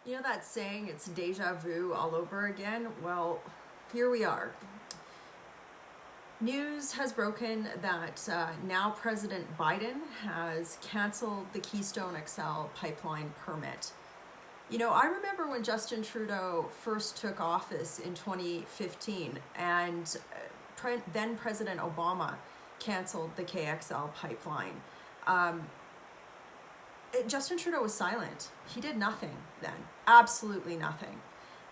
You know that saying, it's deja vu all over again? Well, here we are. News has broken that now President Biden has canceled the Keystone XL pipeline permit. You know, I remember when Justin Trudeau first took office in 2015, and then President Obama canceled the KXL pipeline. Justin Trudeau was silent. He did nothing then, absolutely nothing.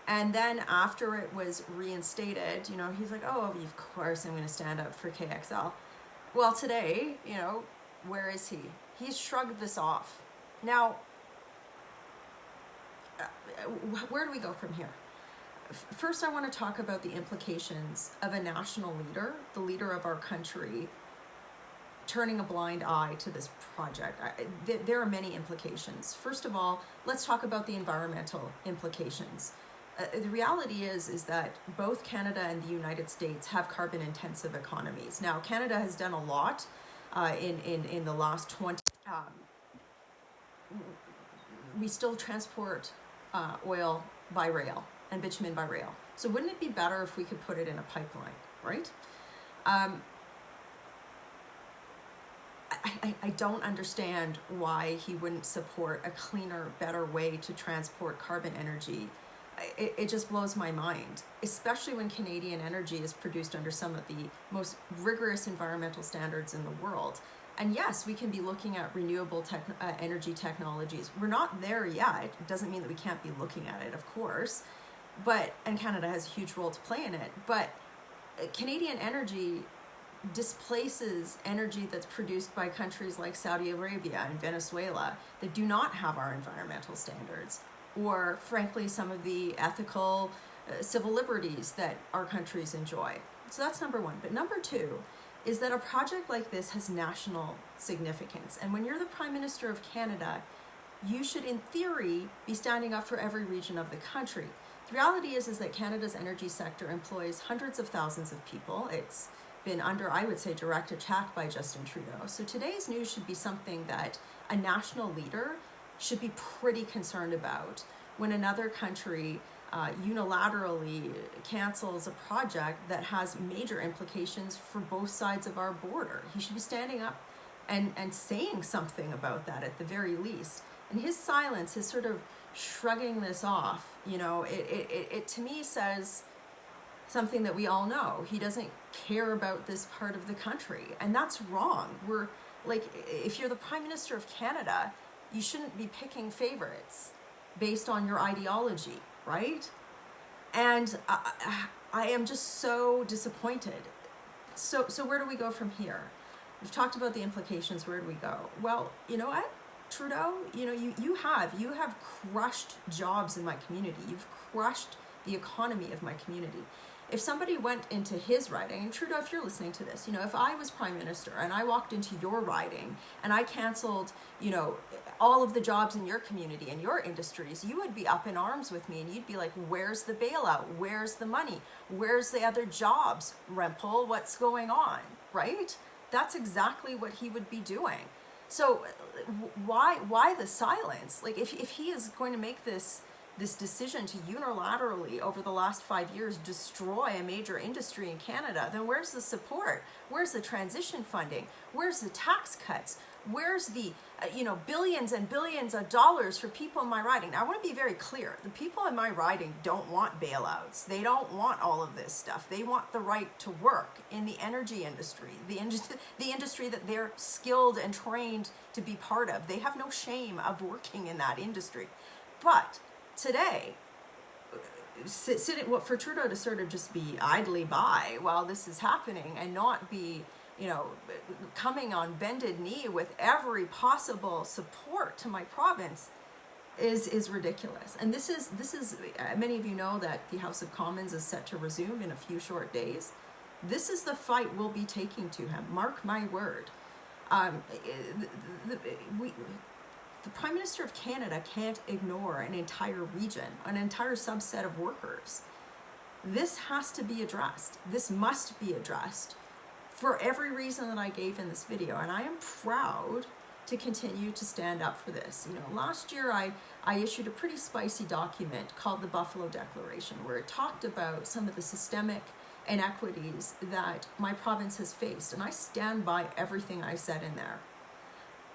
And then after it was reinstated, you know, he's like, oh, of course I'm going to stand up for KXL. Well, today, you know, where is he? He's shrugged this off. Now, where do we go from here? First, I want to talk about the implications of a national leader, the leader of our country, turning a blind eye to this project. There are many implications. First of all, let's talk about the environmental implications. The reality is that both Canada and the United States have carbon-intensive economies. Now, Canada has done a lot in the last 20. We still transport oil by rail and bitumen by rail. So wouldn't it be better if we could put it in a pipeline, right? I don't understand why he wouldn't support a cleaner, better way to transport carbon energy. It just blows my mind, especially when Canadian energy is produced under some of the most rigorous environmental standards in the world. And yes, we can be looking at renewable energy technologies. We're not there yet. It doesn't mean that we can't be looking at it, of course. And Canada has a huge role to play in it. But Canadian energy displaces energy that's produced by countries like Saudi Arabia and Venezuela that do not have our environmental standards, or frankly some of the ethical civil liberties that our countries enjoy. So that's number one. But number two is that a project like this has national significance. And when you're the Prime Minister of Canada, you should in theory be standing up for every region of the country. The reality is that Canada's energy sector employs hundreds of thousands of people. It's been under, I would say, direct attack by Justin Trudeau. So today's news should be something that a national leader should be pretty concerned about when another country unilaterally cancels a project that has major implications for both sides of our border. He should be standing up and saying something about that at the very least. And his silence, his sort of shrugging this off, you know, it to me says something that we all know. He doesn't care about this part of the country, and that's wrong. We're like, if you're the Prime Minister of Canada, you shouldn't be picking favorites based on your ideology, right? And I am just so disappointed. So where do we go from here? We've talked about the implications. Where do we go? Well, you know what, Trudeau, you know, you have crushed jobs in my community. You've crushed the economy of my community. If somebody went into his riding, and Trudeau, if you're listening to this, you know, if I was Prime Minister and I walked into your riding and I canceled, you know, all of the jobs in your community and your industries, you would be up in arms with me and you'd be like, where's the bailout? Where's the money? Where's the other jobs? Rempel, what's going on, right? That's exactly what he would be doing. So why the silence? Like, if he is going to make this decision to unilaterally, over the last 5 years, destroy a major industry in Canada, then where's the support? Where's the transition funding? Where's the tax cuts? Where's the, billions and billions of dollars for people in my riding? Now, I want to be very clear. The people in my riding don't want bailouts. They don't want all of this stuff. They want the right to work in the energy industry, the industry that they're skilled and trained to be part of. They have no shame of working in that industry. But today, for Trudeau to sort of just be idly by while this is happening and not be, coming on bended knee with every possible support to my province is ridiculous. And this is many of you know that the House of Commons is set to resume in a few short days. This is the fight we'll be taking to him. Mark my word. The Prime Minister of Canada can't ignore an entire region, an entire subset of workers. This has to be addressed. This must be addressed for every reason that I gave in this video. And I am proud to continue to stand up for this. You know, last year I issued a pretty spicy document called the Buffalo Declaration, where it talked about some of the systemic inequities that my province has faced, and I stand by everything I said in there.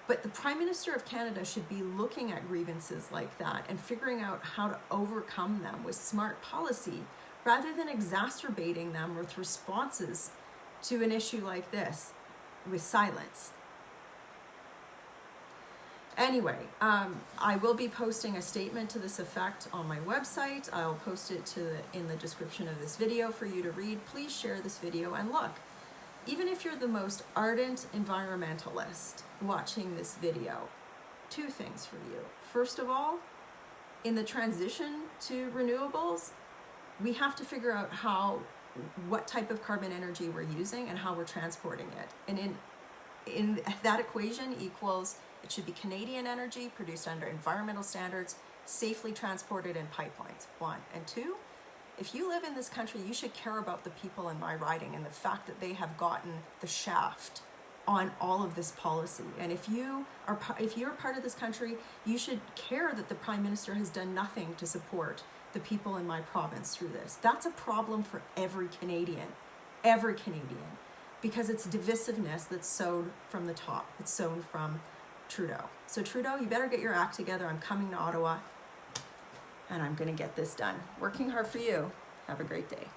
But the Prime Minister of Canada should be looking at grievances like that and figuring out how to overcome them with smart policy, rather than exacerbating them with responses to an issue like this with silence. Anyway, I will be posting a statement to this effect on my website. I'll post it in the description of this video for you to read. Please share this video, and look, even if you're the most ardent environmentalist watching this video, two things for you. First of all, in the transition to renewables, we have to figure out what type of carbon energy we're using and how we're transporting it. And in that equation equals, it should be Canadian energy produced under environmental standards, safely transported in pipelines, one. And two, if you live in this country, you should care about the people in my riding and the fact that they have gotten the shaft on all of this policy. And if you're part of this country, you should care that the Prime Minister has done nothing to support the people in my province through this. That's a problem for every Canadian, because it's divisiveness that's sown from the top. It's sown from Trudeau. So Trudeau, you better get your act together. I'm coming to Ottawa, and I'm going to get this done. Working hard for you. Have a great day.